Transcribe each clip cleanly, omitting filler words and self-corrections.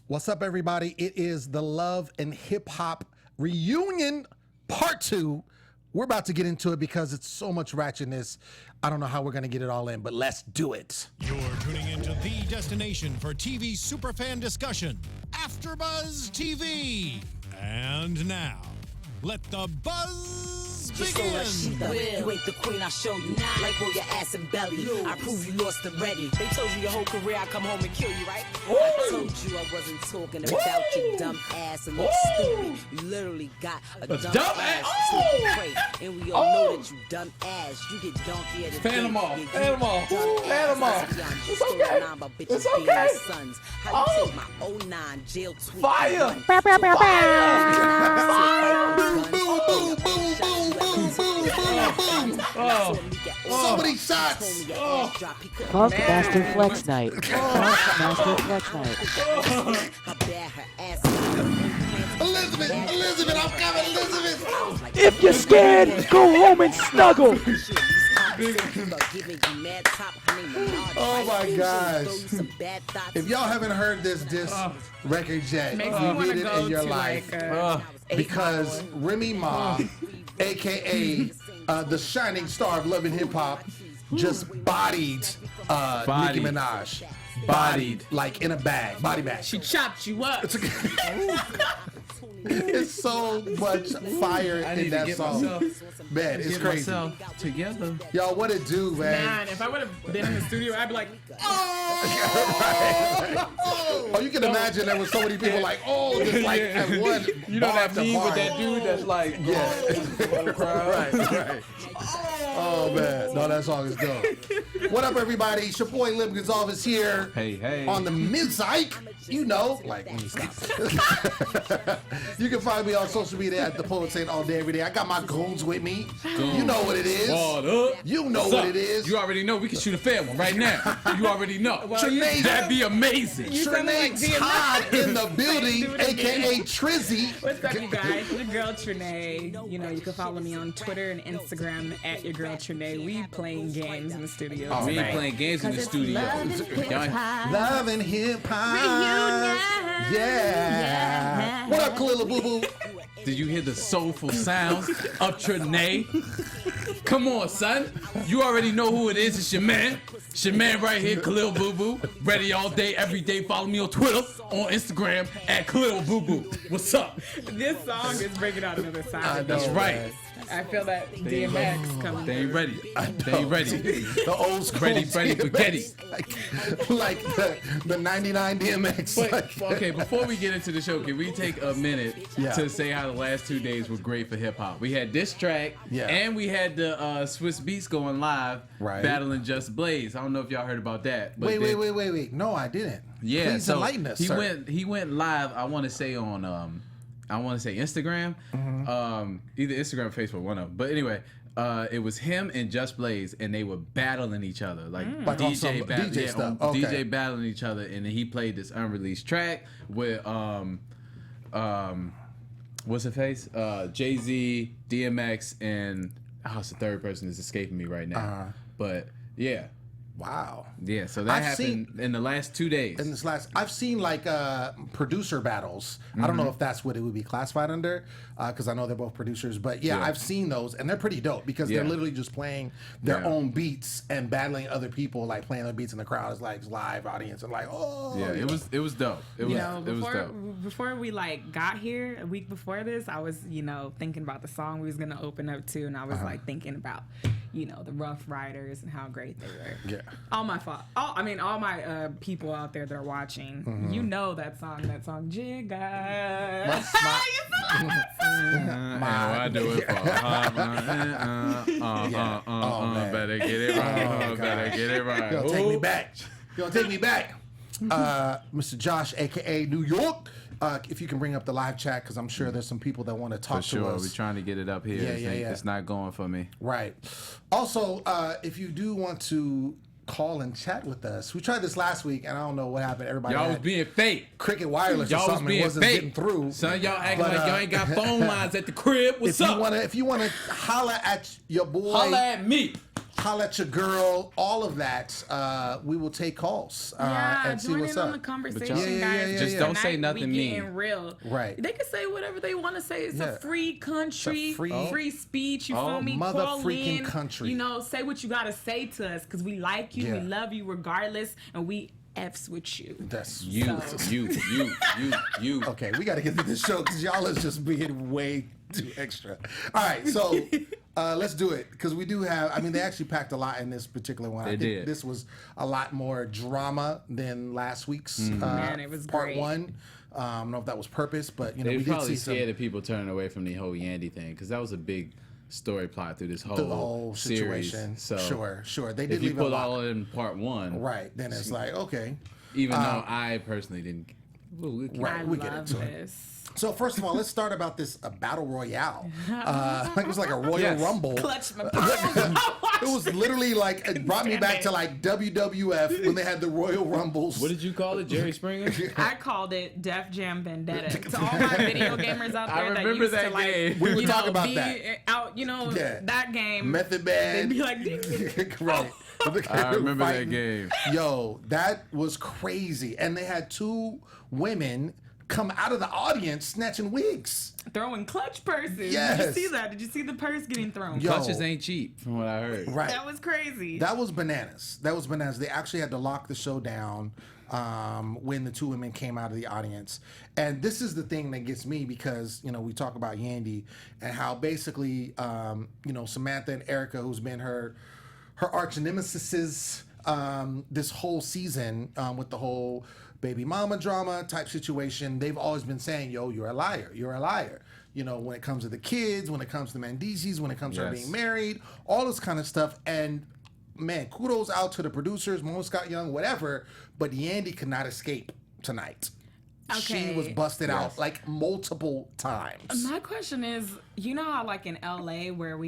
What's up, everybody? It is the Love and Hip Hop Reunion Part 2. We're about to get into it because it's so much ratchetness. I don't know how we're going to get it all in, but let's do it. You're tuning into the destination for TV superfan discussion, AFTERBUZZ TV. And now, let the buzz begin. You ain't the queen, I show you. Like on your ass and belly. I prove you lost already. They told you your whole career I come home and kill you, right? I told you I wasn't talking about your dumb ass and look stupid. You literally got a dumb ass. And we all know that you dumb ass. You get donkey at the Fan them all. It's okay. It's okay. Sons. How you take my 09 jail tweet? Fire! So many shots. Master Flex Night. Master Flex Night. Elizabeth, I'm coming, Elizabeth. If you're scared, go home and snuggle. Oh my gosh. If y'all haven't heard this record yet, you need it in your life. Because Remy Ma, aka the shining star of Love and Hip Hop, just bodied Nicki Minaj. Bodied like in a bag, body bag. She chopped you up. It's so much fire in that song. Man, it's crazy. Together. Y'all, what it do, man? Man, if I would have been in the studio, I'd be like, Oh, you can imagine there was so many people like, oh, just like at one. You know that meme with that bar. dude that's like, Right. Oh man, no, that song is dope. What up, everybody? It's your boy Lem Gonsalves here. Hey. On the mid-psych, you know, like, let me stop. You can find me on social media at the Poet Saint all day, every day. I got my goons with me. You know what it is. What up? You know what it is. You already know we can shoot a fair one right now. You already know. That'd be amazing. Trene Todd in the building, aka Trizzy. what's up, you guys? Your girl Trene. You know, you can follow me on Twitter and Instagram at your girl Trene. We playing games in the studio. We ain't playing games in the studio. Love and Hip Hop. Yeah. What up, Khaliel Abooboo? Did you hear the soulful sounds of Trene? Come on, son. You already know who it is. It's your man. It's your man right here, Khaliel Abooboo. Ready all day, every day. Follow me on Twitter, on Instagram, at Khaliel Abooboo. What's up? This song is breaking out another side. That's right. I feel that DMX coming. They ain't ready. They ain't ready. The old school Ready, DMX. forget it. Like the 99 DMX. But, okay, before we get into the show, can we take a minute Yeah. to say how the last 2 days were great for hip hop? We had this track, and we had the Swiss Beats going live, battling Just Blaze. I don't know if y'all heard about that. But Wait. No, I didn't. Yeah, Please so enlighten us, sir. he went live. I want to say on Instagram, either Instagram or Facebook, one of them. But anyway, it was him and Just Blaze, and they were battling each other, like DJ stuff. Okay. DJ battling each other, and then he played this unreleased track with what's her face? Jay-Z, DMX, and it's the third person that's escaping me right now. But yeah. Wow. Yeah, so that happened in the last 2 days. I've seen like producer battles. I don't know if that's what it would be classified under, because I know they're both producers. But yeah, I've seen those, and they're pretty dope because they're literally just playing their own beats and battling other people, like playing their beats in the crowd is like live audience and like it was dope. It was dope. Before we like got here, a week before this, I was thinking about the song we was gonna open up to, and I was like thinking about the Rough Riders and how great they were. Yeah. All my fault. All my people out there that are watching, you know that song, Jigga. I do it for better get it right. Better get it right. You gonna take me back. Mr. Josh, aka New York. If you can bring up the live chat, because I'm sure there's some people that want to talk to us. We're trying to get it up here. It's not going for me. Right. Also, if you do want to call and chat with us, we tried this last week, and I don't know what happened. Everybody y'all was being fake. Cricket Wireless or something. It wasn't getting through. Son, y'all acting like y'all ain't got phone lines at the crib. What's up? If you wanna holla at your boy, holla at me. holla at your girl, all of that. We will take calls and see join what's in up. on the conversation, Yeah, guys. Just don't say Tonight, nothing we mean. getting real. Right. They can say whatever they want to say. It's a free country, It's a free speech. You feel me? mother Call freaking in, country. You know, say what you gotta say to us because we like you, we love you regardless, and we F's with you. That's You. Okay, we got to get to this show because y'all is just being way too extra. All right, so let's do it because we do have. I mean, they actually packed a lot in this particular one. I think did. This was a lot more drama than last week's Man, it was part great. one. I don't know if that was purpose, but you know, They we were did probably see some. scared of people turning away from the whole Yandy thing because that was a big story plot through this whole, The whole series. situation. So Sure. They did if you leave a put lot. all in part one, Right, then it's like, okay. even though I personally didn't. We'll keep Right, I we get love into it. this. So first of all, let's start about this battle royale. It was like a Royal Yes. Rumble. Clutch my It was literally like, it brought me back to like WWF when they had the Royal Rumbles. What did you call it, Jerry Springer? I called it Def Jam Vendetta. To all my video gamers out I there that remember used that to like, game. We would you talk know, about be that. out, you know, Yeah. that game. Method They'd Man. be like, Right. I remember that Fighting. game. Yo, that was crazy. And they had two women come out of the audience snatching wigs. throwing clutch purses. Yes. Did you see that? Did you see the purse getting thrown? Yo. Clutches ain't cheap, from what I heard. Right. That was crazy. That was bananas. They actually had to lock the show down when the two women came out of the audience. And this is the thing that gets me because, you know, we talk about Yandy and how basically, you know, Samantha and Erica, who's been her arch nemesis this whole season with the whole baby mama drama type situation, they've always been saying, yo, you're a liar. You're a liar. You know, when it comes to the kids, when it comes to Mendices, when it comes to her Yes. being married, all this kind of stuff. And man, kudos out to the producers, Mo Scott Young, whatever, but Yandy could not escape tonight. She Okay. was busted out like multiple times. My question is, you know how like in LA where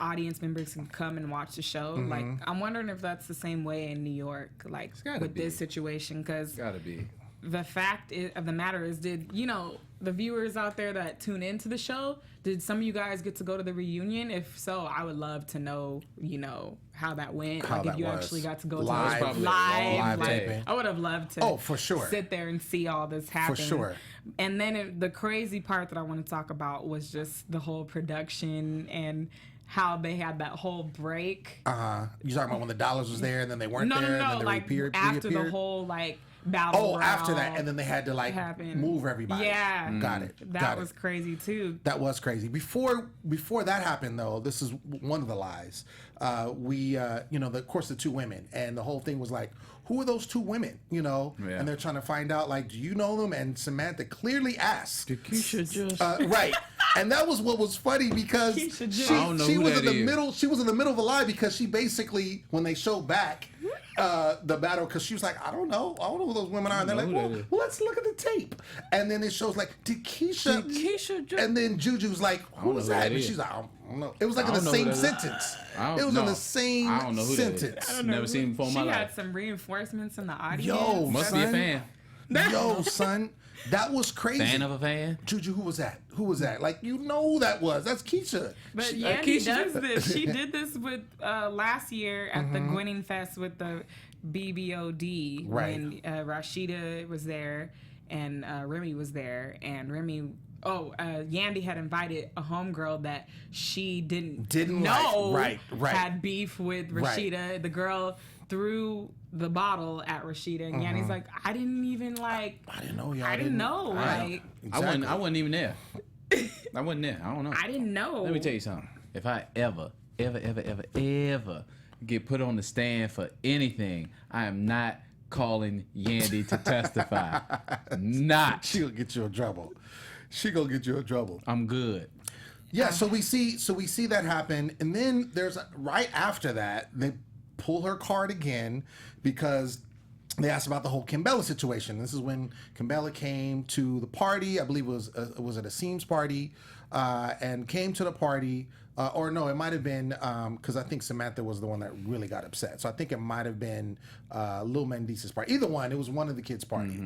audience members can come and watch the show? Mm-hmm. Like, I'm wondering if that's the same way in New York, like gotta with be. this situation, because Gotta be. the fact of the matter is, did you know the viewers out there that tune into the show? Did some of you guys get to go to the reunion? If so, I would love to know, you know, how that went. How like that if you was. actually got to go Live. to Probably live, live like, taping. I would have loved to. Oh, for sure. Sit there and see all this happen. sure. And then the crazy part that I want to talk about was just the whole production and how they had that whole break. You talking about when the dollars was there and then they weren't there and then they like reappeared? after the whole like battle. Oh, after that, royale and then they had to like happened. move everybody. Yeah, Got it. That Got was it. crazy too. That was crazy. Before that happened, though, this is one of the lies. You know, of course, the two women, and the whole thing was like, who are those two women? You know, Yeah. and they're trying to find out, like, do you know them? And Samantha clearly asked. Keisha just. Right, and that was what was funny because Keisha just- she I don't know she who was that in the is. middle. She was in the middle of a lie because she basically, when they showed back the battle, because she was like, I don't know who those women are. And they're like, who well, that is. let's look at the tape. And then it shows like, did Keisha? Keisha just. And then Juju's like, who don't was know who that? that And is. she's like, I don't know. It was like in I the don't know same who that is. sentence. I don't It was in know. the same I don't know who that is. sentence. Never seen him before in She my had life. some reinforcements in the audience. Yo, Must be a fan. Yo, son, that was crazy. Fan of a fan. Juju, who was that? Who was that? Like, you know who that was. That's Keisha. But She- Yandy Keisha does did- this. She did this with last year at the Gwenning Fest with the BBOD Right. when Rashida was there and Remy was there, and Yandy had invited a homegirl that she didn't know like. Right. had beef with Right. Rashida. The girl threw the bottle at Rashida, and Yandy's like, I didn't even like. I didn't know y'all. I didn't know. Right. Like, I wasn't even there. I wasn't there. I don't know. I didn't know. Let me tell you something. If I ever get put on the stand for anything, I am not calling Yandy to testify. Not. She gonna get you in trouble. She gonna get you in trouble. I'm good. Yeah, so we see that happen, and then there's right after that they pull her card again because they asked about the whole Kimbella situation. This is when Kimbella came to the party. I believe it was at a Seams party, and came to the party. Or no, it might have been because I think Samantha was the one that really got upset. So I think it might have been Lil Mendice's party. Either one, it was one of the kids' party.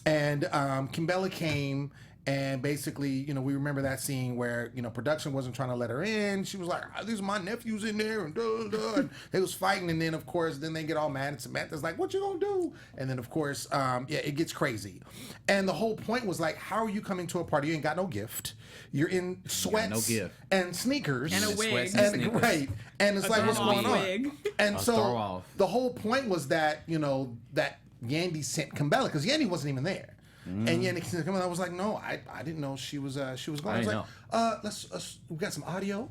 And Kimbella came And basically, you know, we remember that scene where, you know, production wasn't trying to let her in. She was like, these are my nephews in there, and and they was fighting. And then, of course, then they get all mad. And Samantha's like, what you gonna do? And then, of course, it gets crazy. And the whole point was like, how are you coming to a party? You ain't got no gift. You're in sweats and sneakers. And a wig. Right. And it's like, what's going on? And so the whole point was that, you know, that Yandy sent Kimbella, because Yandy wasn't even there. And Yandy sent Kimbella. I was like, no, I didn't know she was going. I was like, let's we got some audio.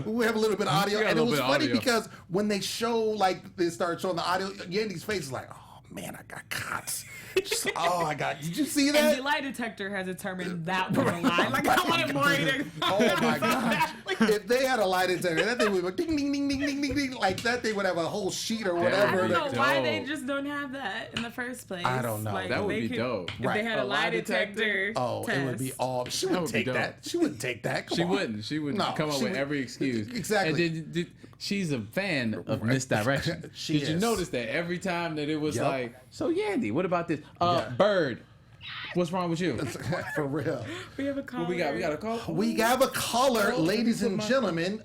We have a little bit of audio. And it was funny because when they show, like, they start showing the audio, Yandy's face is like, oh man, I got cots. Just, oh my God! Did you see that? And the lie detector has determined that was a lie. Like, I wanted more either. Oh my God! If they had a lie detector, that thing would go ding ding ding ding ding ding ding. Like that thing would have a whole sheet or whatever. I don't know why they just don't have that in the first place. I don't know. Like, that would be dope. If they had a lie detector test. It would be all. She wouldn't take that. She wouldn't take that. She wouldn't. She would come up with every excuse. Exactly. And she's a fan of misdirection. Did you notice that every time that it was like, so Yandy, what about this? Bird, what's wrong with you? For real. We have a caller. What we got? We got a call? We have a caller, ladies and gentlemen.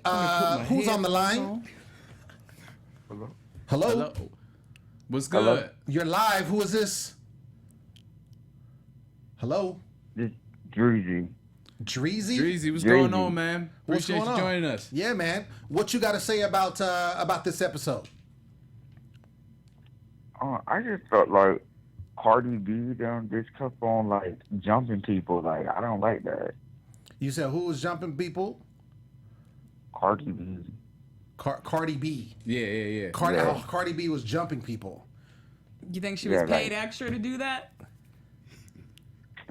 Who's on the line? Hello? What's good? Hello? You're live. Who is this? Hello? This Dreezy. Dreezy, what's going on, man? What's Appreciate going you on? joining us. Yeah, man. What you got to say about this episode? I just felt like Cardi B done this kept on like jumping people. Like, I don't like that. You said who was jumping people? Cardi B. Cardi B. Yeah. Cardi B was jumping people. You think she was paid extra to do that?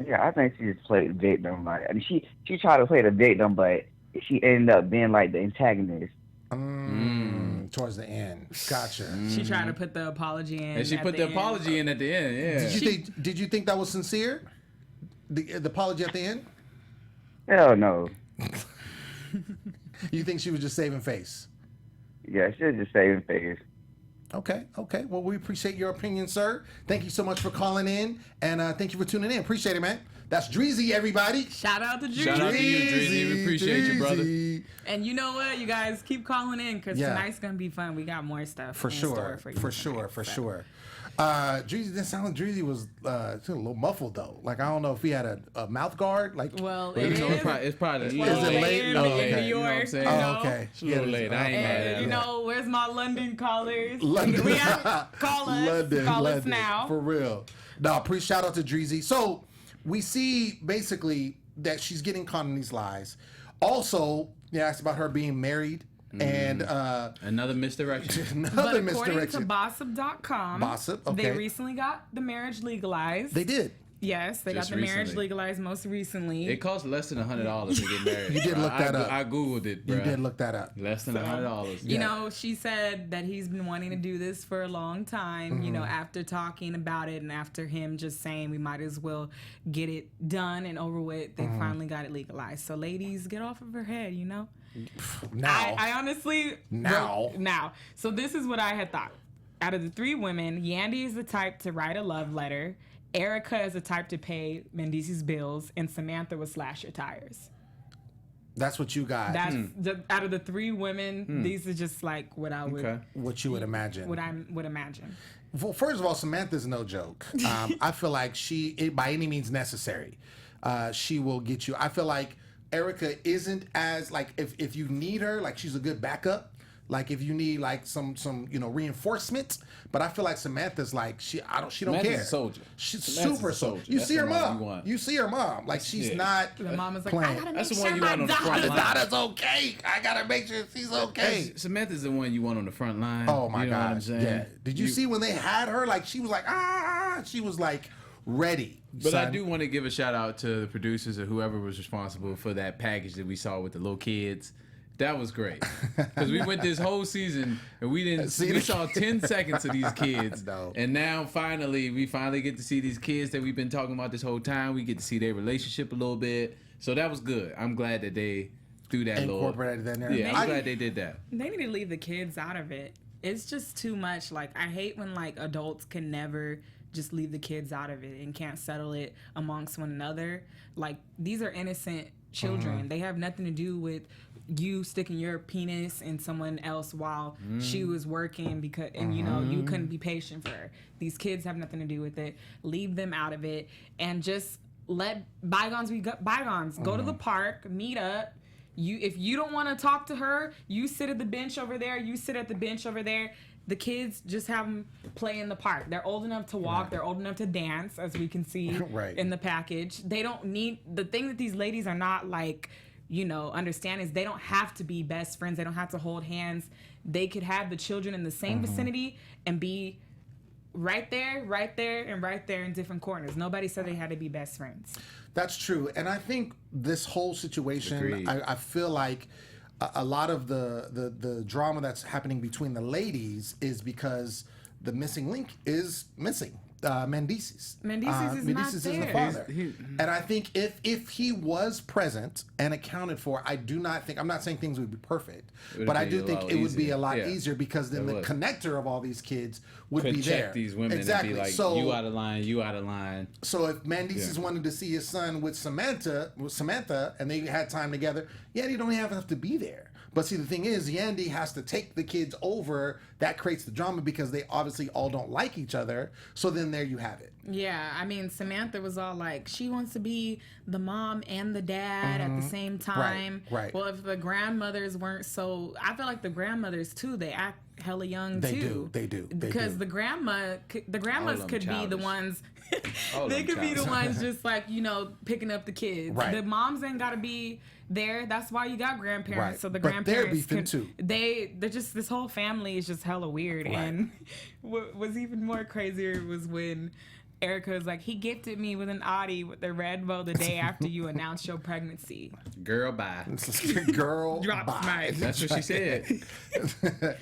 Yeah, I think she just played victim. Like, I mean, she tried to play the victim, but she ended up being like the antagonist. Towards the end. Gotcha. She tried to put the apology in. And she put the apology in at the end, yeah. Did you think that was sincere? The apology at the end? Hell no. You think she was just saving face? Yeah, she was just saving face. Okay. Well, we appreciate your opinion, sir. Thank you so much for calling in, and thank you for tuning in. Appreciate it, man. That's Dreezy, everybody. Shout out to Dreezy. Shout out to you, Dreezy. We appreciate you, brother. And you know what? You guys keep calling in because tonight's going to be fun. We got more stuff for sure. For sure. Dreezy didn't sound like Dreezy was a little muffled, though. Like, I don't know if he had a mouth guard. Like, well, it's probably is it late? In New York. You know what I'm saying? Okay. It's a little late. I ain't mad at it. Where's my London callers? London. We have call us. Call us now. For real. No, shout out to Dreezy. So, we see basically that she's getting caught in these lies. Also, asked about her being married. And another misdirection. According to Bossip.com, okay. They recently got the marriage legalized. They did. Yes, they got the marriage legalized most recently. It costs less than $100 to get married. You did look that up. I Googled it, bro. You did look that up. Less than $100. You know, she said that he's been wanting to do this for a long time, you know, after talking about it and after him just saying we might as well get it done and over with, they finally got it legalized. So ladies, get off of her head, you know? Now. I honestly... Now. So this is what I had thought. Out of the three women, Yandy is the type to write a love letter, Erica is the type to pay Mendice's bills, and Samantha would slash your tires. That's what you got. That's out of the three women, these are just like what I would... What you would imagine. What I would imagine. Well, first of all, Samantha's no joke. I feel like by any means necessary, she will get you. I feel like Erica isn't as, like, if you need her, like, she's a good backup. Like, if you need, like, some reinforcement. But I feel like Samantha's like, she don't Samantha's care. a soldier. She's Samantha's super a soldier. soldier. You That's see her the one mom. you want. You see her mom. Like, she's not The mom is like, playing. I gotta make That's the sure one you my want on the front line. daughter's okay. I gotta make sure she's okay. Samantha's the one you want on the front line. Oh my you know God! What I'm saying? Yeah. Did you see when they had her? Like, she was like, she was like ready. But son. I do want to give a shout out to the producers or whoever was responsible for that package that we saw with the little kids. That was great. Because we went this whole season and we saw 10 seconds of these kids. No. And now we finally get to see these kids that we've been talking about this whole time. We get to see their relationship a little bit. So that was good. I'm glad that they threw that incorporated that in there. Yeah, I'm glad they did that. They need to leave the kids out of it. It's just too much. Like, I hate when, like, adults can never just leave the kids out of it and can't settle it amongst one another. Like, these are innocent children. They have nothing to do with you sticking your penis in someone else while she was working because, and you know, you couldn't be patient for her. These kids have nothing to do with it. Leave them out of it and just let bygones be bygones. Go to the park, meet up. If you don't want to talk to her, you sit at the bench over there. You sit at the bench over there. The kids, just have them play in the park. They're old enough to walk. Right. They're old enough to dance, as we can see in the package. They don't need, the thing that these ladies are not like, you know, understand is they don't have to be best friends. They don't have to hold hands. They could have the children in the same vicinity and be right there, and right there in different corners. Nobody said they had to be best friends. That's true. And I think this whole situation, I feel like a lot of the drama that's happening between the ladies is because the missing link is missing. Mendices. Mendices is the father. And I think if he was present and accounted for, I do not think, I'm not saying things would be perfect, but I do think it would be a lot easier because then the connector of all these kids would be there. Check these women and be like, so, you out of line, you out of line. So if Mendices wanted to see his son with Samantha, and they had time together, you don't have to be there. But see, the thing is, Yandy has to take the kids over. That creates the drama because they obviously all don't like each other. So then there you have it. Yeah, I mean, Samantha was all like, she wants to be the mom and the dad at the same time. Right. Well, if the grandmothers weren't so, I feel like the grandmothers too, they act hella young too. They do. Because the grandmas could be the ones. They could be the ones just like, you know, picking up the kids. Right. The moms ain't gotta be there. That's why you got grandparents. Right. So the but grandparents they're beefing too. They're just, this whole family is just hella weird. Right. And what was even more crazier was when Erica was like, he gifted me with an Audi with the red bow the day after you announced your pregnancy. Girl, bye. Girl, Drops bye. That's what she said.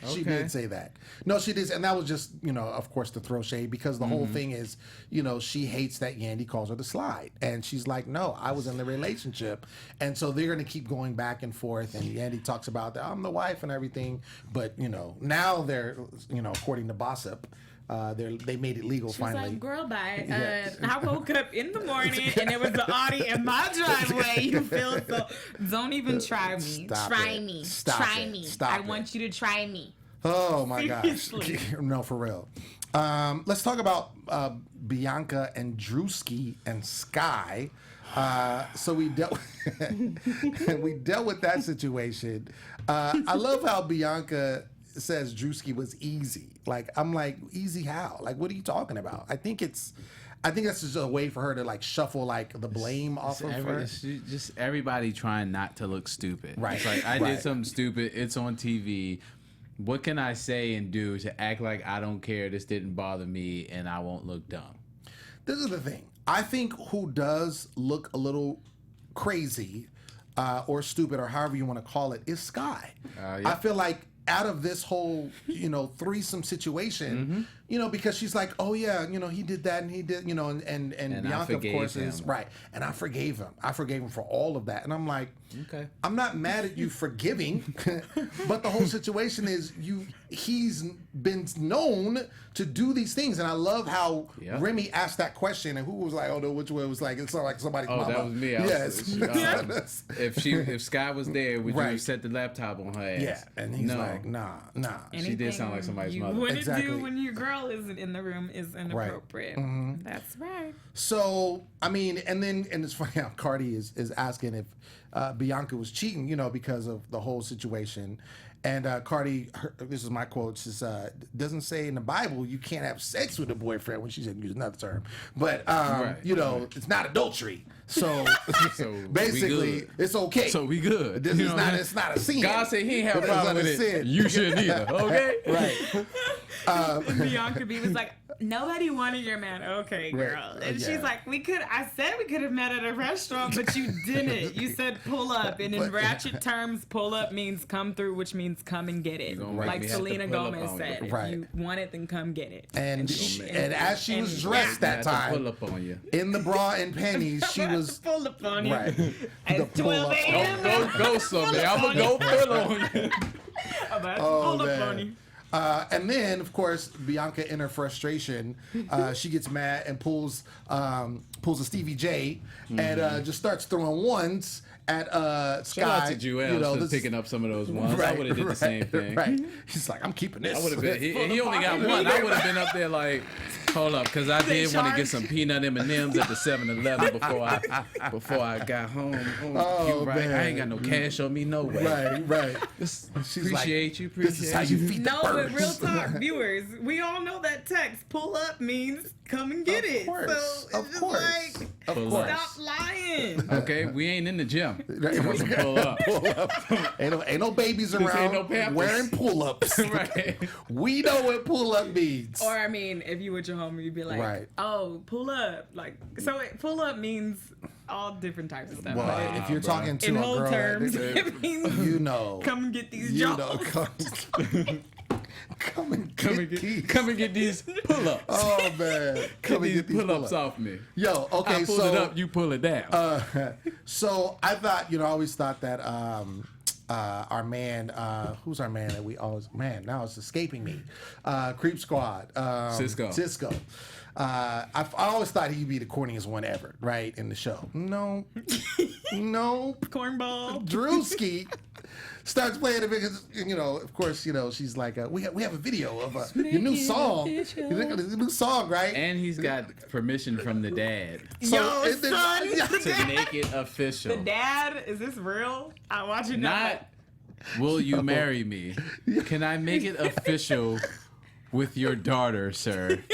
She did say that. No, she did. And that was just, you know, of course, to throw shade because the whole thing is, you know, she hates that Yandy calls her the slide. And she's like, no, I was in the relationship. And so they're going to keep going back and forth. And Yandy talks about that I'm the wife and everything. But, you know, now they're, you know, according to Gossip, they made it legal finally. She's like, girl, bye. I woke up in the morning and there was the Audi in my driveway. You feel so? Don't even try me. Try me. I want you to try me. Oh my gosh! No, for real. Let's talk about Bianca and Drewski and Sky. So we dealt with that situation. I love how Bianca says Drewski was easy. Like, I'm like, easy how? Like, what are you talking about? I think that's just a way for her to like shuffle like the blame off of her. Just everybody trying not to look stupid. Right. It's like I did something stupid. It's on TV. What can I say and do to act like I don't care? This didn't bother me, and I won't look dumb. This is the thing. I think who does look a little crazy or stupid or however you want to call it is Sky. I feel like out of this whole, you know, threesome situation, you know, because she's like, oh yeah, you know, he did that and he did, you know, and Bianca of course is right. And I forgave him. I forgave him for all of that. And I'm like, okay, I'm not mad at you forgiving, but the whole situation is he's been known to do these things. And I love how Remy asked that question and who was like, oh no, which way? It was like, it sounded like somebody's mama. That was me. Yes. If Sky was there, would you set the laptop on her ass? Yeah. And he's like, nah. Anything she did sound like somebody's mother. You wouldn't do when your girl isn't in the room is inappropriate. Right. That's right. So, I mean, and it's funny how Cardi is asking if Bianca was cheating, you know, because of the whole situation. And Cardi, this is my quote, she says, doesn't say in the Bible you can't have sex with a boyfriend, when she said use another term. But, you know, it's not adultery. So, basically, it's okay. So we good. It's not a sin. God said he ain't have a problem with it. You shouldn't either. Okay? Right. And Bianca B was like, nobody wanted your man. Okay, girl. And she's like, I said we could have met at a restaurant, but you didn't. You said pull up. And in ratchet terms, pull up means come through, which means come and get it. Like Selena Gomez said. If you want it, then come get it. And as she was dressed that time, pull up on you. In the bra and panties, she was pull up on you. Right. At 12 a.m. Go something. I'm going to go pull on you. Pull up on you. And then, of course, Bianca, in her frustration, she gets mad and pulls a Stevie J and just starts throwing ones at Sky. Shout out to Jewel for this, picking up some of those ones. I would have did the same thing. Right. He's like, I'm keeping this. I would have been. He only got one. I would have been up there like, hold up, because I did want to get some peanut M&Ms at the 7-Eleven before I got home. Oh, right. man. I ain't got no cash on me, no way. Right. She's Appreciate like, you. This is how you feed the No, birds. but real talk, viewers, we all know that text pull up means come and get it. Course, So it's just like, of course. stop lying. Okay, we ain't in the gym. Want to pull up. Ain't no babies around ain't no Pampers. wearing pull-ups. Right. We know what pull-up means. Or I mean, if you with your homie, you'd be like, Right. "Oh, pull up!" Like, so pull up means all different types of stuff. Well, but if you're talking to in a whole girl, terms, it means you know, come and get these you jobs. know, come and get Come and get these pull-ups. Oh man, come and get these pull-ups off me. Yo, okay, I pull so it up, you pull it down. So I thought, I always thought that our man, who's our man that we always, now it's escaping me, Creep Squad, Cisco. I always thought he'd be the corniest one ever, right, in the show. No, Cornball. Drewski starts playing it because, of course, she's like, we have a video of your new song. Your new song, right? And he's got permission from the dad Yo, son, to make it official. the dad, is this real? I watch it Not, will you marry me? Can I make it official with your daughter, sir?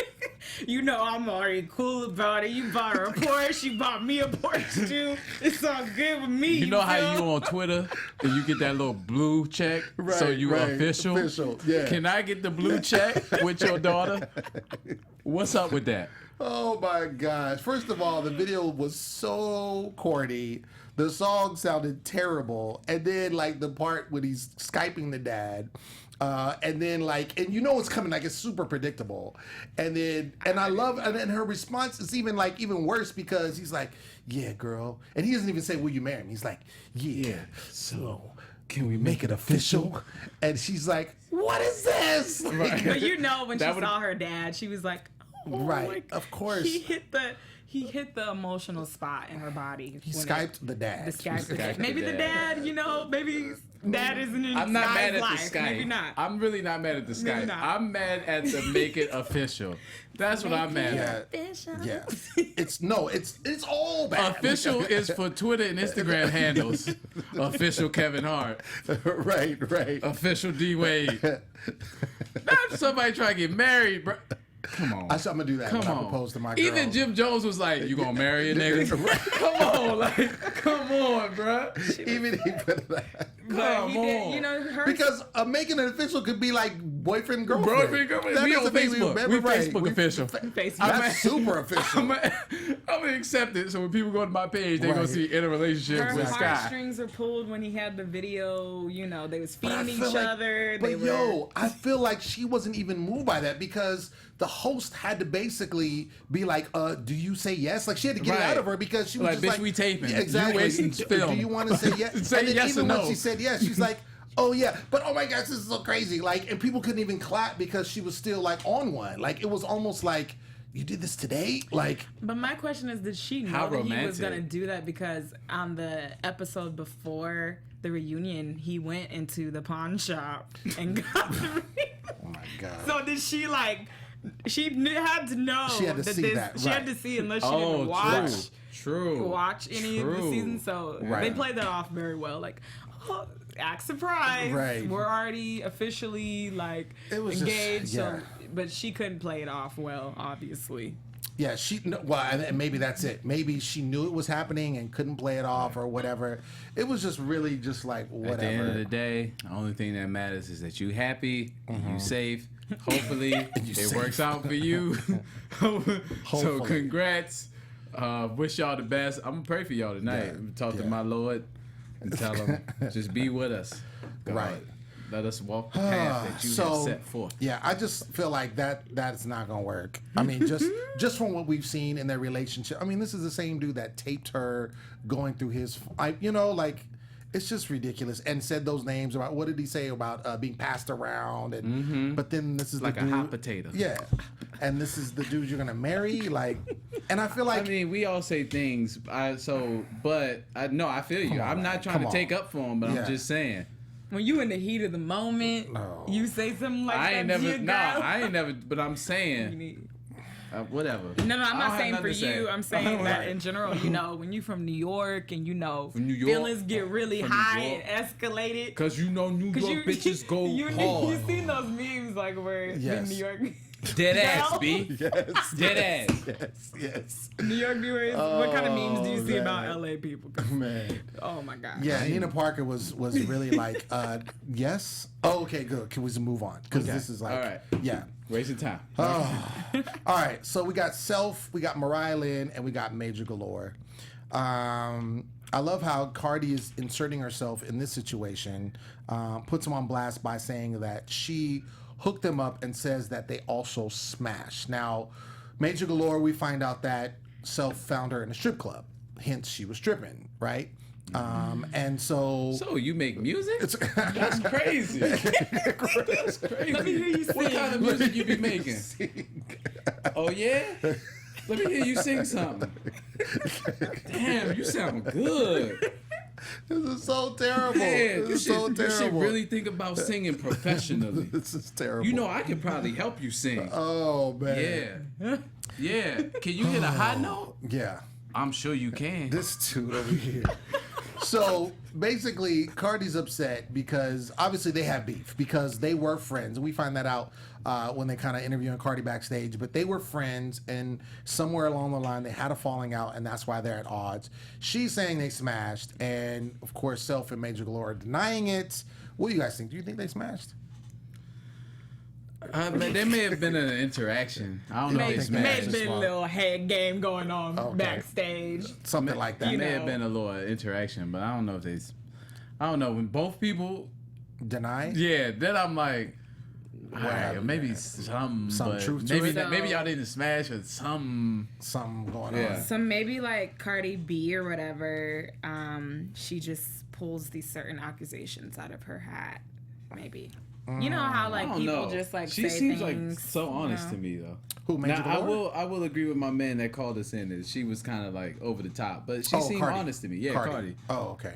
I'm already cool about it. You bought her a Porsche. You bought me a Porsche too. It's all good with me. You know how feel? you on Twitter and you get that little blue check, so you official? Official, yeah. Can I get the blue check with your daughter? What's up with that? Oh my gosh. First of all, the video was so corny. The song sounded terrible. And then the part when he's Skyping the dad. And then it's coming, it's super predictable. And then her response is even worse because he's like, yeah, girl. And he doesn't even say, will you marry me? He's like, yeah. So can we make it official? And she's like, what is this? Right. But when she saw her dad, she was like, oh, right, of course. He hit the emotional spot in her body. He Skyped the dad. Maybe the dad, maybe dad isn't in I'm not mad at life. the Skype. Maybe not. I'm really not mad at the Skype. not. I'm mad at the make it official. That's what I'm mad at. Yeah. It's all bad. Official is for Twitter and Instagram handles. Official Kevin Hart. Right. Official D Wade. Not somebody trying to get married, bro. Come on. I'm gonna do that. Come when on. I propose to my girl. Even Jim Jones was like, "You gonna marry a nigga?" Come on, bro. Even he put that. But he did, her. Because making it official could be like boyfriend girlfriend. Girlfriend. We on Facebook. We Facebook official. That's super official. I'm gonna accept it. So when people go to my page, they gonna see in a relationship Her with Sky. heartstrings are pulled when he had the video. They was feeding each other. But I feel like she wasn't even moved by that because the host had to basically be like, do you say yes? Like she had to get it out of her because she was like, just bitch, we taping. Yeah, exactly. You wasting film. Do you want to say yes? Say and then yes even or no. when she said yes, she's like, oh yeah. But oh my gosh, this is so crazy. And people couldn't even clap because she was still on one. It was almost like, you did this today? But my question is, did she know that he was going to do that? Because on the episode before the reunion, he went into the pawn shop and got the ring. Oh my God. So did she she had to know. She had to see that. She had to see unless she didn't watch. True. Watch any of the seasons. So they played that off very well. Act surprised. Right. We're already officially engaged. So, but she couldn't play it off well, obviously. Yeah, and maybe that's it. Maybe she knew it was happening and couldn't play it off or whatever. It was just really just whatever. At the end of the day, the only thing that matters is that you happy, you safe. Hopefully, it works out for you. So congrats. Wish y'all the best. I'm going to pray for y'all tonight. I'm going to talk to my Lord and tell him, just be with us. God. Right. Let us walk the path that you have set forth. Yeah, I just feel like that's not gonna work. I mean, just from what we've seen in their relationship. I mean, this is the same dude that taped her going through his, It's just ridiculous. And said those names about, what did he say about being passed around? And but then this is like the a dude, hot potato. Yeah. And this is the dude you're gonna marry, like. And I feel like, I mean, we all say things. I feel you. I'm not trying to take up for him, but I'm just saying. When you in the heat of the moment, you say something like I that. I ain't never. But I'm saying. Whatever. No, I'm not saying for you. I'm saying that in general, you know, when you from New York and feelings get really high and escalated. Because New York bitches go hard. You seen those memes like where in New York. Dead ass, B. yes, dead ass. Yes. New York viewers, what kind of memes do you see about LA people? Man. Oh my God. Yeah, Nina Parker was really like, yes. Oh, okay, good. Can we just move on? Because this is like, all right. Yeah. Wasting time. Oh. All right, so we got Self, we got Mariah Lynn, and we got Major Galore. I love how Cardi is inserting herself in this situation, puts him on blast by saying that she hooked them up and says that they also smashed. Now, Major Galore, we find out that Self found her in a strip club. Hence, she was stripping, right? And so... So, you make music? That's crazy. That's crazy. Let me hear you sing. What kind of music you be making? Oh, yeah? Let me hear you sing something. Damn, you sound good. This is so terrible. Man, this is so terrible. You should really think about singing professionally. This is terrible. You know, I could probably help you sing. Oh, man. Yeah. Yeah. Can you hit a high note? Yeah. I'm sure you can. This dude over here. So basically, Cardi's upset because obviously they have beef because they were friends. We find that out when they kind of interviewing Cardi backstage. But they were friends, and somewhere along the line they had a falling out, and that's why they're at odds. She's saying they smashed, and of course, Self and Major Galore are denying it. What do you guys think? Do you think they smashed? There may have been an interaction. I don't know if they smashed. Maybe a little head game going on backstage. Something like that. There may have been a little interaction, but I don't know if they... I don't know. When both people... Deny? Yeah, then I'm like... Alright, maybe some truth to it. Maybe y'all didn't smash or something going on. So maybe like Cardi B or whatever, she just pulls these certain accusations out of her hat. Maybe. You know how like people just like she say seems things, like so honest to me though. Who, Major Galore? I will agree with my man that called us in that she was kind of like over the top, but she seemed honest to me. Yeah, Cardi. Oh, okay.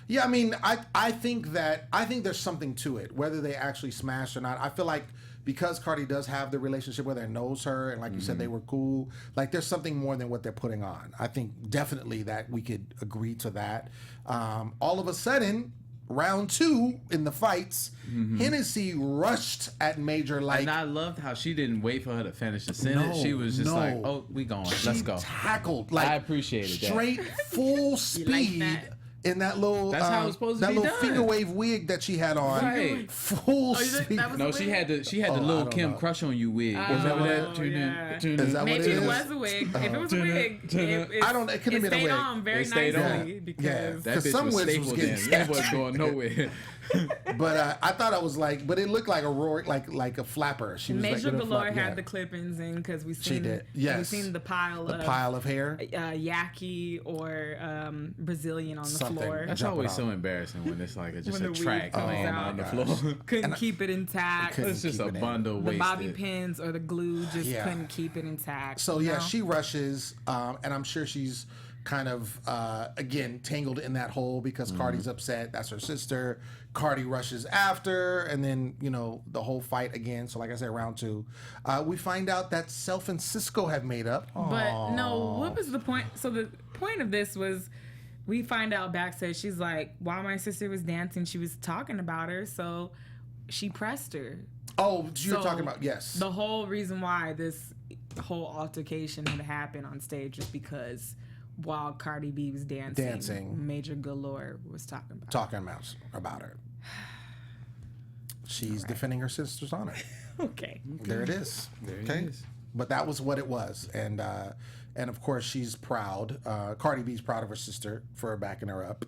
Yeah, I mean, I think there's something to it, whether they actually smashed or not. I feel like because Cardi does have the relationship where they knows her, and like you said, they were cool. Like there's something more than what they're putting on. I think definitely that we could agree to that. All of a sudden, round 2 in the fights, Hennessy rushed at Major like. And I loved how she didn't wait for her to finish the sentence. She was just like, "Oh, we going. Let's go." Tackled like I appreciated that. Straight full speed. that? In that little, That's how it's supposed to be that little done. finger wave wig that she had on, Right. full speed. No, she had the little Kim Crush on You wig. Remember that? Yeah. Is that Maybe what it it is? was a wig. If it was a wig, I don't. It could have been a stayed wig. on very It stayed nicely on. because That bitch some was wigs was stapled getting in. That wasn't going nowhere. But I thought I was like, but it looked like a roar, like a flapper. She was Major like Galore had the clip-ins in because we seen did. Yes. we seen the pile of hair, yaki or Brazilian on the Something. floor. That's Jump always it so out. embarrassing when it's like just When a the track wig comes laying out. on the floor. Couldn't keep it intact. couldn't It's just keep a it in. bundle The wasted. bobby pins or the glue just Yeah. couldn't keep it intact. So you yeah, know? she rushes, and I'm sure she's kind of again tangled in that hole because Cardi's upset. That's her sister. Cardi rushes after, and then the whole fight again. So like I said, round 2, we find out that Self and Cisco have made up. But no, what was the point? So the point of this was we find out backstage she's like, while my sister was dancing, she was talking about her, so she pressed her. Oh, you're So talking about yes. The whole reason why this whole altercation had happened on stage was because while Cardi B was dancing. Major Galore was talking about her. She's defending her sister's honor. Okay. There it is. There it is. But that was what it was, and of course she's proud. Cardi B's proud of her sister for backing her up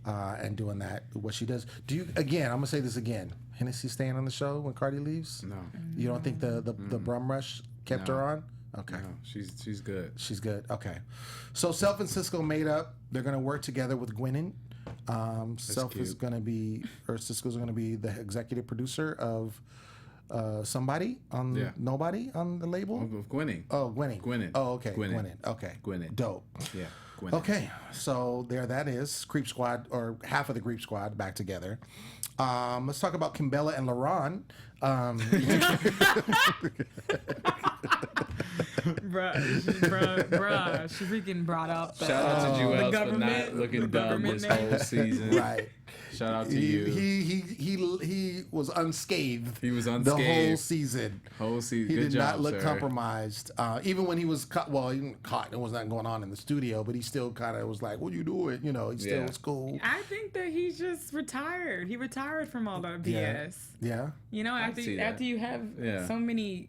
and doing that. What she does. Do you again? I'm gonna say this again. Hennessy staying on the show when Cardi leaves? No. You don't think the brum rush kept her on? Okay. No, she's good. She's good. Okay. So Self and Cisco made up. They're gonna work together with Gwennon. Self is going to be, or Cisco's going to be the executive producer of somebody on Nobody on the label. Gwenning. Oh, Gwenning. Gwenning. Oh, okay. Gwenning. Okay. Gwenning. Dope. Yeah. Gwenning. Okay, so there that is. Creep Squad, or half of the Creep Squad, back together. Let's talk about Kimbella and LaRon. Bruh, she freaking brought up Shout out to Jewels for not looking dumb this whole season. Right. Shout out to you. He was unscathed. He was the unscathed. whole season. He Good did job, not look sir. compromised. Even when he was caught, well, he wasn't caught. It was not going on in the studio, but he still kind of was like, "What you doing?" You know, he still was cool. I think that he's just retired. He retired from all that BS. Yeah. You know, after you have so many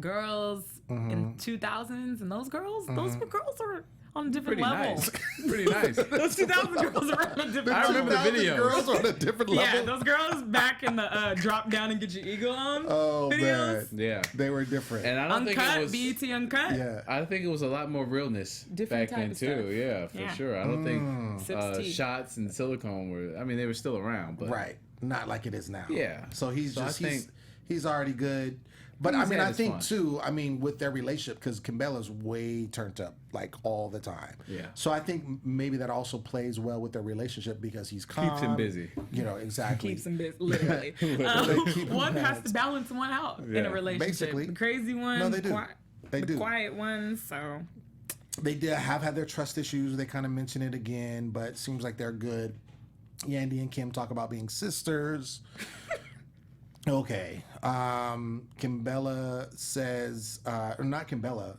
girls in 2000s, and those girls were girls are on a different level. Nice. Pretty nice. Those 2000 girls are on a different level. I remember the video. Girls are on a different level. Yeah, those girls back in the drop down and get your ego on videos. Man. Yeah. They were different. And I don't think it was BET Uncut. Yeah. I think it was a lot more realness Different back type then of too. stuff. Yeah, for sure. I don't think Sips tea. shots and silicone were. I mean, they were still around, but Right. Not like it is now. Yeah. So he's So just I think- he's already good. But I He's mean, had I his think fun. too. I mean, with their relationship, because Kimbella's way turned up like all the time. Yeah. So I think maybe that also plays well with their relationship because he's calm. Keeps him busy. You know, exactly. Keeps them busy, literally. keep 'em One has balanced. to balance one out in Yeah. a relationship. Basically. The crazy one, No, they do. They the do. quiet one. So They have had their trust issues. They kind of mention it again, but it seems like they're good. Yandy and Kim talk about being sisters. Okay. Kimbella says, or not Kimbella.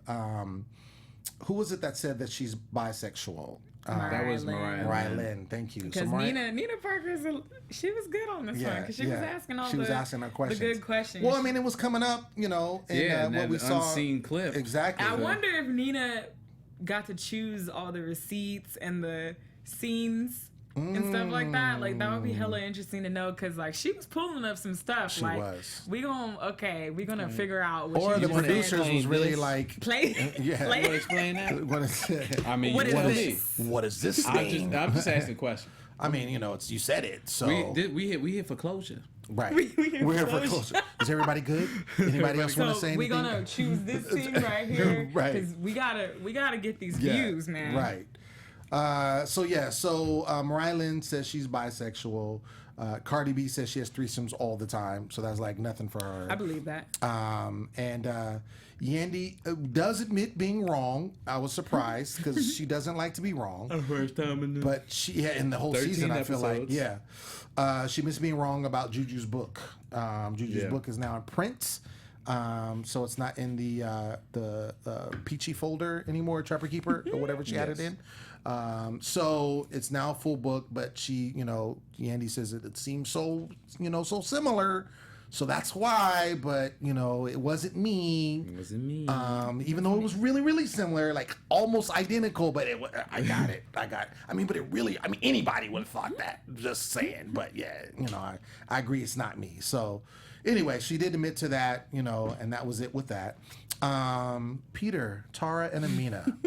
Who was it that said that she's bisexual? that was Mariah Lynn. Thank you. because Nina Parker's she was good on this one because she was asking all her questions. the good questions. Well, I mean, it was coming up, you know, in and what that we saw. unseen clip. Exactly. I wonder if Nina got to choose all the receipts and the scenes and stuff like that. Like that would be hella interesting to know because like she was pulling up some stuff. She like was. we're gonna figure out what Or she the just producers said. was really like, Play. yeah. Play. You explain that? What is it? I mean, What you is tell this? me. What is this I'm thing? just asking a question. I mean, you know, it's you said it, so We here for closure. right. We We're here for closure. Is everybody good? Anybody else want to So say anything? we're gonna choose this thing right here, Right. Because we gotta get these Yeah, views, man. Right. So Mariah Lynn says she's bisexual. Cardi B says she has threesomes all the time, so that's like nothing for her. I believe that. And Yandy does admit being wrong. I was surprised because she doesn't like to be wrong. First time in But she, in the whole 13 season, I feel like, episodes. she missed being wrong about Juju's book. Juju's book is now in print. So it's not in the Peachy folder anymore, Trapper Keeper, or whatever she had it in. So it's now a full book, but she, Yandy says it seems so, so similar. So that's why, but it wasn't me. It wasn't me. Even though it was really, really similar, like almost identical, but I got it. I mean, anybody would have thought that. Just saying. But yeah, I agree it's not me. So anyway, she did admit to that, and that was it with that. Peter, Tara, and Amina.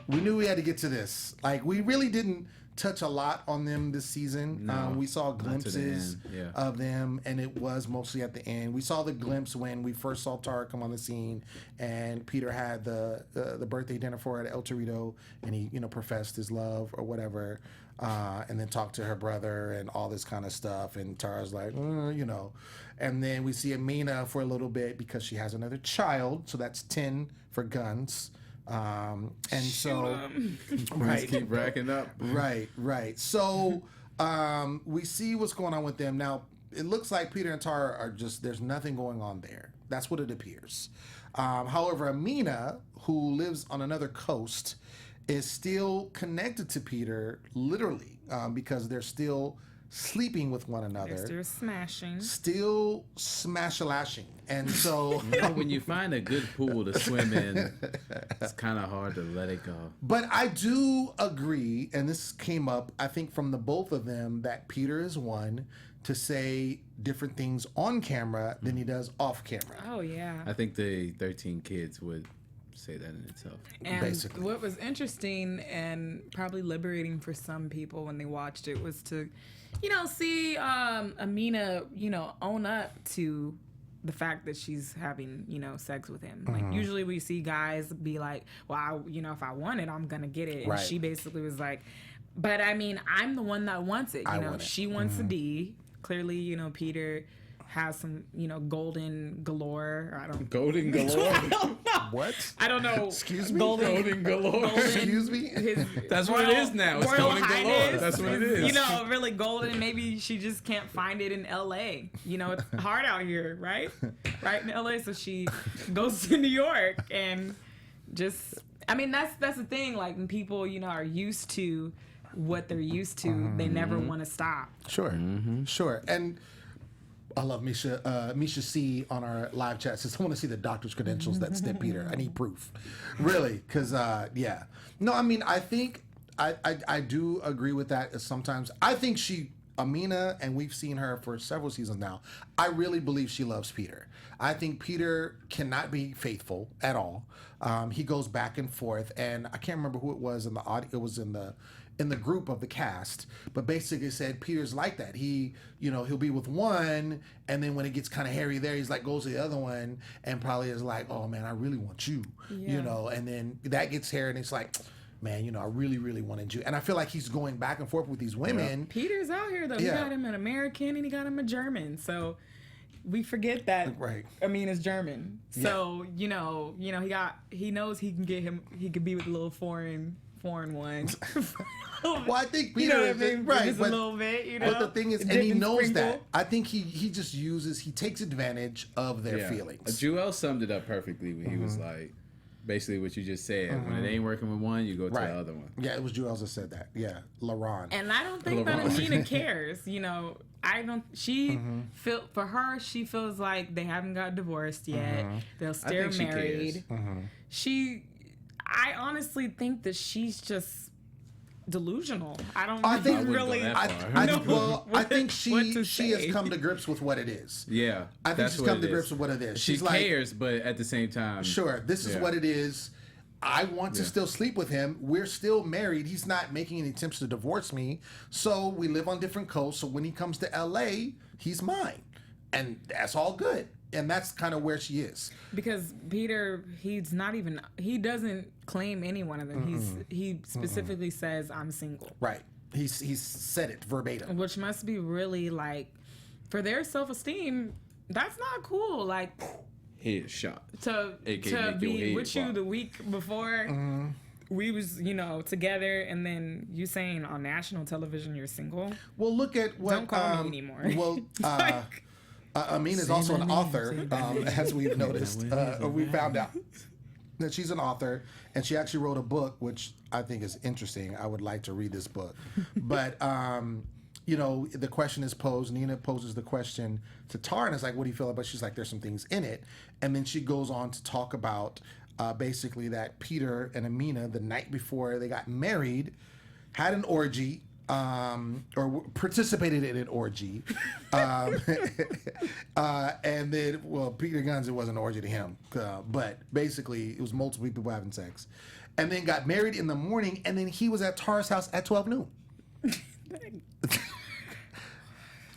We knew we had to get to this. Like, we really didn't touch a lot on them this season. No, we saw glimpses end, yeah. of them, and it was mostly at the end. We saw the glimpse when we first saw Tara come on the scene, and Peter had the birthday dinner for her at El Torito, and he professed his love or whatever, and then talked to her brother and all this kind of stuff. And Tara's like, and then we see Amina for a little bit because she has another child, so that's 10 for guns. And so Right, keep racking up. Right. So we see what's going on with them now. It looks like Peter and Tara are there's nothing going on there. That's what it appears. However, Amina, who lives on another coast, is still connected to Peter, literally, because they're still sleeping with one another. They're smashing. Still smash-a-lashing. And so... when you find a good pool to swim in, it's kind of hard to let it go. But I do agree, and this came up, I think, from the both of them, that Peter is one to say different things on camera than he does off camera. Oh, yeah. I think the 13 kids would say that in itself. And basically. what was interesting and probably liberating for some people when they watched it was to, see Amina, own up to the fact that she's having, sex with him. Like, usually we see guys be like, well, if I want it, I'm going to get it. And she basically was like, but I mean, I'm the one that wants it. She wants a D. Clearly, Peter has some, golden galore. Golden galore? What? I don't know. Excuse me? Golden galore. Excuse me? That's what it is now. It's golden galore. That's what it is. Really golden. Maybe she just can't find it in L.A. It's hard out here, right? Right in L.A. So she goes to New York and just, that's the thing. Like, when people, are used to what they're used to, they never want to stop. Sure. Sure. And I love Misha C on our live chat says, I want to see the doctor's credentials that snip Peter. I need proof. Really? Because, yeah. No, I think I do agree with that. Sometimes I think Amina, and we've seen her for several seasons now, I really believe she loves Peter. I think Peter cannot be faithful at all. He goes back and forth, and I can't remember who it was in the audio. It was in the group of the cast, but basically said Peter's like that. He'll be with one, and then when it gets kind of hairy there, he's like goes to the other one, and probably is like, oh man, I really want you, and then that gets hairy, and it's like, man, I really, really wanted you. And I feel like he's going back and forth with these women. Yeah. Peter's out here though. He got him an American and he got him a German. So we forget that Amina's German. So, he knows he could be with a little foreign one. Well, I think Peter right, just a little bit, But the thing is, and he knows that. I think he just he takes advantage of their feelings. Joel summed it up perfectly when he was like, basically what you just said. When it ain't working with one, you go to the other one. Yeah, it was Joel that said that. Yeah, LaRon. And I don't think that Amina cares. For her, she feels like they haven't got divorced yet. They'll stay married. I honestly think that she's just delusional. I think she has come to grips with what it is. Yeah, I think she's come to grips with what it is. She cares, but at the same time, sure, this is what it is. I want to still sleep with him. We're still married. He's not making any attempts to divorce me. So we live on different coasts. So when he comes to LA, he's mine. And that's all good. And that's kind of where she is. Because Peter, he doesn't claim any one of them. He specifically says, I'm single. Right. He's said it verbatim. Which must be really for their self-esteem, that's not cool. Headshot. To be with you the week before we was, together, and then you saying on national television you're single. Well, look at what... Don't call me anymore. Well, Amina is also an author, as we've noticed, or we found out that she's an author, and she actually wrote a book, which I think is interesting. I would like to read this book. But, the question is posed. Nina poses the question to Tar, and it's like, what do you feel about it? She's like, there's some things in it. And then she goes on to talk about basically that Peter and Amina, the night before they got married, had an orgy. Or participated in an orgy. And then, Peter Guns, it wasn't an orgy to him. But basically, it was multiple people having sex. And then got married in the morning, and then he was at Tara's house at 12 noon.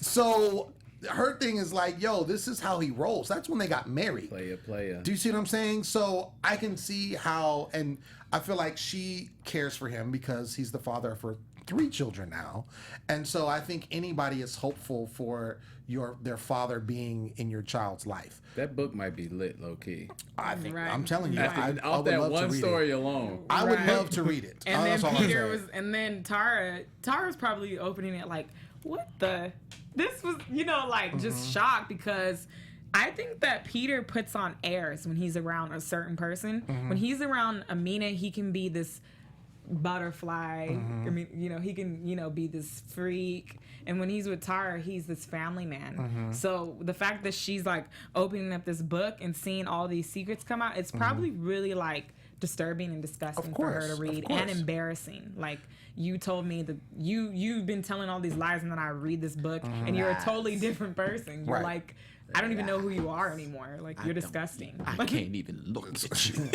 So her thing is like, yo, this is how he rolls. That's when they got married. Player. Do you see what I'm saying? So I can see how, and I feel like she cares for him because he's the father of her 3 children now, and so I think anybody is hopeful for their father being in your child's life. That book might be lit, low key. I think I'm telling you, I would that love one to read story it. Alone. I would love to read it. And then Peter was, and then Tara's probably opening it like, what the? This was, just shocked because I think that Peter puts on airs when he's around a certain person. When he's around Amina, he can be this butterfly. I mean, he can, be this freak. And when he's with Tara, he's this family man. So the fact that she's opening up this book and seeing all these secrets come out, it's probably really disturbing and disgusting for her to read, and embarrassing. You told me that you've been telling all these lies, and then I read this book and you're a totally different person. You're I don't even know who you are anymore. Like, you're disgusting. I can't even look at you.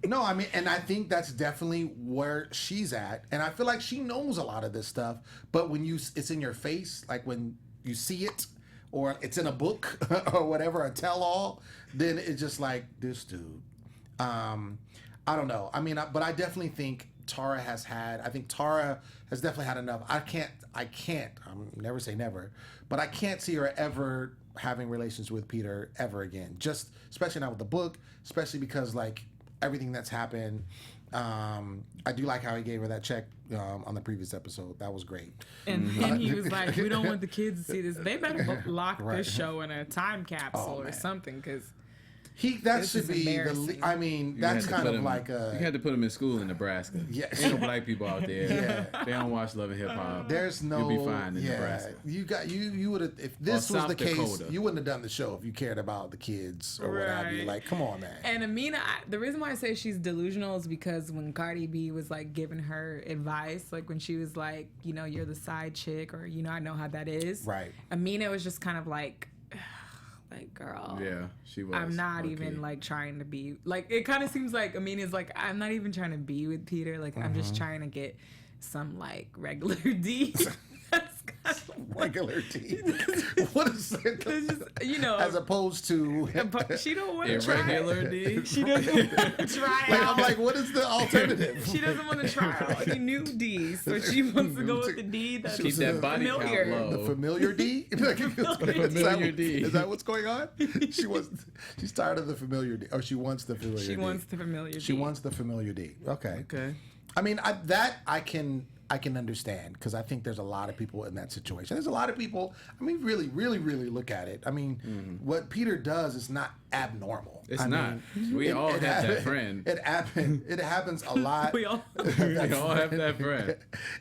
No, I mean, and I think that's definitely where she's at. And I feel like she knows a lot of this stuff. But when it's in your face, like when you see it, or it's in a book or whatever, a tell-all, then it's just like, this dude. I don't know. I mean, but I definitely think Tara has definitely had enough. I can't, never say never, but I can't see her ever having relations with Peter ever again. Just, especially not with the book, especially because, like, everything that's happened. I do like how he gave her that check on the previous episode. That was great. And he was like, we don't want the kids to see this. They better lock this show in a time capsule or something, because that should be I mean, that's kind of like a... You had to put him in school in Nebraska. Yes. Ain't no black people out there. They don't watch Love and Hip Hop. There's no... You'll be fine in Nebraska. You would have... If this was the case, you wouldn't have done the show if you cared about the kids or what have you. Like, come on, man. And Amina, the reason why I say she's delusional is because when Cardi B was, like, giving her advice, like, when she was like, you know, you're the side chick, or, you know, I know how that is. Right. Amina was just kind of like... Like, girl, yeah, she was. I'm not even like trying to be like. It kind of seems like Amina's like, I'm not even trying to be with Peter. Like, I'm just trying to get some like regular D. That's kind of regular D. What is it? Just, you know, as opposed to she don't want to try regular D. She doesn't want to try like, out. I'm like, what is the alternative? She doesn't want to try out any new D's, so she wants to go with the D that's keep that body familiar. count low. The familiar D. Familiar D. Is that what's going on? She's tired of the familiar D, or she wants the familiar D. She wants the familiar D. She wants the familiar D. Okay. Okay. I mean, I can understand, because I think there's a lot of people in that situation. There's a lot of people, I mean, really, really, really look at it. I mean, what Peter does is not abnormal. It's not. We all have that friend. It happens a lot. We all have that friend.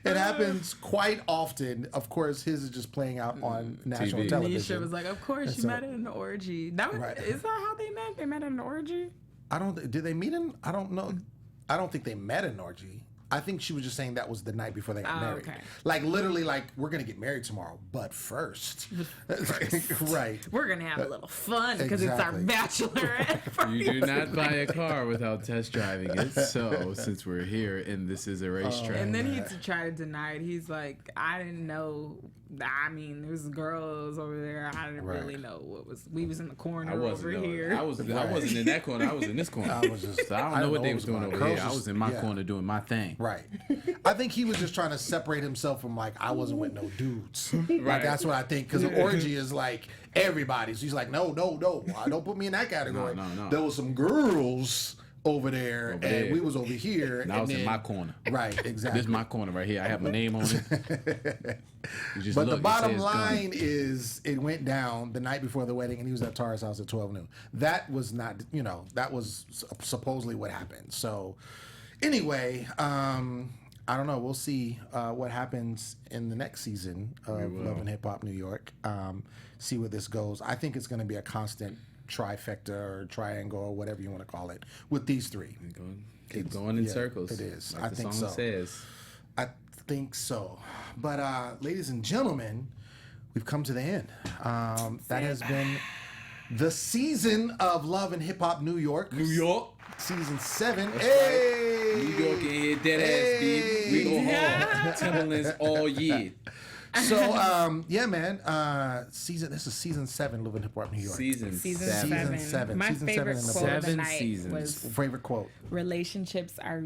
It happens quite often. Of course, his is just playing out on national TV. television. Nisha was like, of course, you met at an orgy. That was, Right. Is that how they met? They met at an orgy? Did they meet in? I don't know. I don't think they met in an orgy. I think she was just saying that was the night before they got married. Okay. Like, literally, like, we're going to get married tomorrow, but first. Right. We're going to have a little fun because it's our bachelorette party. You do not buy a car without test driving it. So, since we're here and this is a racetrack. And then he tried to deny it. He's like, I didn't know. I mean, there's girls over there. I didn't really know what was. We was in the corner over here. I wasn't in that corner. I was in this corner. I don't know what they was doing over here. I was in my corner doing my thing. Right. I think he was just trying to separate himself from, like, I wasn't with no dudes. Like, that's what I think. Because the orgy is like everybody. So he's like, no, don't put me in that category. No. There was some girls over there, and we was over here. And I was in my corner. Right, exactly. This is my corner right here. I have my name on it. But the bottom line is, it went down the night before the wedding, and he was at Tara's house at 12 noon. That was not, that was supposedly what happened. So, anyway, I don't know. We'll see what happens in the next season of Love and Hip Hop New York. See where this goes. I think it's going to be a constant trifecta or triangle or whatever you want to call it with these three. Keep going in circles. It is. Like I the think song so. says. I think so. But ladies and gentlemen, we've come to the end. That has been the season of Love and Hip Hop New York. Season 7. Hey! Right. New York in here, dead ass beat. We go hard. Timberlands all year. So, yeah, man. This is season 7, Love and Hip Hop New York. Season 7. My Season favorite 7 quote of the 7 night seasons. was, Favorite quote? relationships are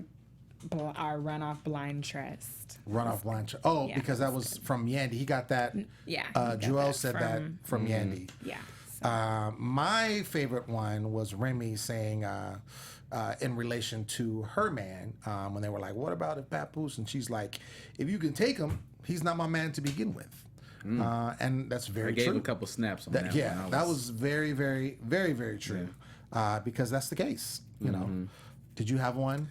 run off blind trust. Run off blind trust. Oh, Yeah, because that was from Yandy. He got that. Yeah. he got Joel that said that from Yandy. Yeah. My favorite one was Remy saying, in relation to her man, when they were like, what about if Papoose? And she's like, if you can take him, he's not my man to begin with. And that's very true. I gave a couple snaps on that Yeah, one. that was very, very, very, very true. Because that's the case, you know. Did you have one?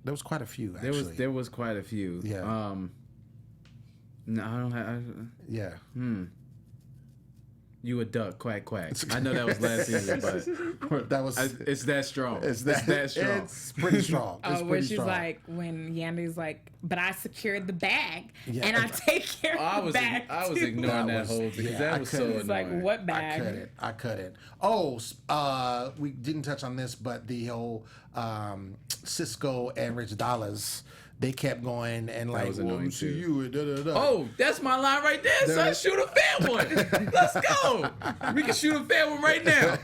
There was quite a few, actually. There was quite a few. Yeah. No, I don't have... Yeah. You a duck, quack, quack. I know that was last season, but that was it's that strong. It's that strong. It's pretty strong. It's where pretty she's strong. like, when Yandy's like, but I secured the bag and I take care of the bag. I was ignoring that whole thing. Yeah, that was so annoying. It's like, what bag? I couldn't. Oh, we didn't touch on this, but the whole Cisco and Rich Dollars. They kept going and like, well, to you, Oh, that's my line right there, son. Shoot a fair one. Let's go. We can shoot a fair one right now.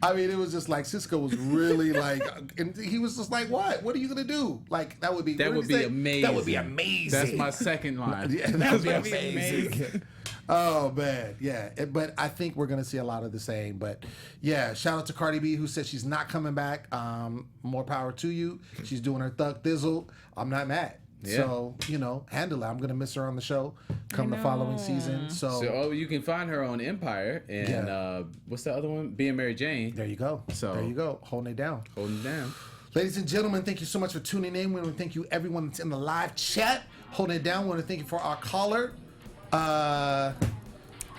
I mean, it was just like Cisco was really like, and he was just like, "What? What are you gonna do?" Like that would be amazing. That would be amazing. That's my second line. Yeah, that would be amazing. Oh man, yeah. But I think we're gonna see a lot of the same. But yeah, shout out to Cardi B who said she's not coming back. More power to you. She's doing her thug thizzle. I'm not mad. Yeah. So, handle it. I'm going to miss her on the show come the following season. So you can find her on Empire. And what's the other one? Being Mary Jane. There you go. So there you go. Holding it down. Ladies and gentlemen, thank you so much for tuning in. We want to thank you, everyone that's in the live chat. Holding it down. We want to thank you for our caller.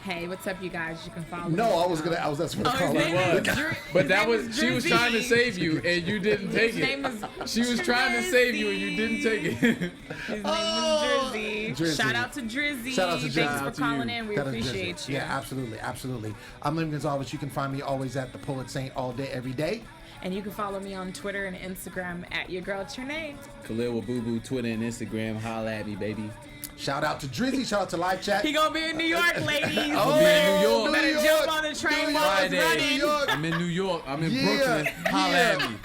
Hey, what's up, you guys? You can follow me. I was that's what the caller was. But she was trying to save you and you didn't take it. She was trying to save you and you didn't take it. His name was Drizzy. Shout out to Drizzy. Thanks for calling in. We appreciate you. Yeah, absolutely. I'm Lem Gonsalves. You can find me always at the Poet Saint all day, every day. And you can follow me on Twitter and Instagram at your girl Trene. Khaliel Abooboo, Twitter and Instagram. Holla at me, baby. Shout out to Drizzy. Shout out to Live Chat. He gonna be in New York, ladies. Be in New York. Better jump on the train while it's running. I'm in New York. I'm in Brooklyn. Holla at me.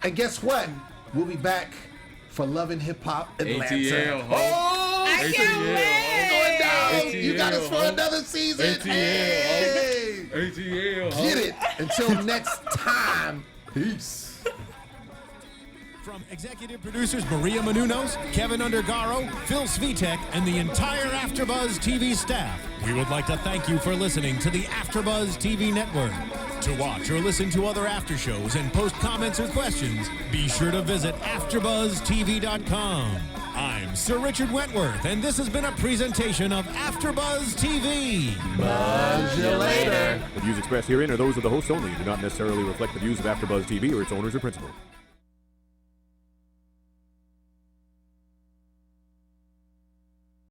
And guess what? We'll be back for Love and Hip Hop Atlanta. ATL, I can't wait. Going down. ATL, you got us for another season. ATL, hey. ATL. Get it. Until next time. Peace. From executive producers Maria Menounos, Kevin Undergaro, Phil Svitek, and the entire AfterBuzz TV staff, we would like to thank you for listening to the AfterBuzz TV network. To watch or listen to other after shows and post comments or questions, be sure to visit AfterBuzzTV.com. I'm Sir Richard Wentworth, and this has been a presentation of AfterBuzz TV. Buzz you later. The views expressed herein are those of the hosts only and do not necessarily reflect the views of AfterBuzz TV or its owners or principals.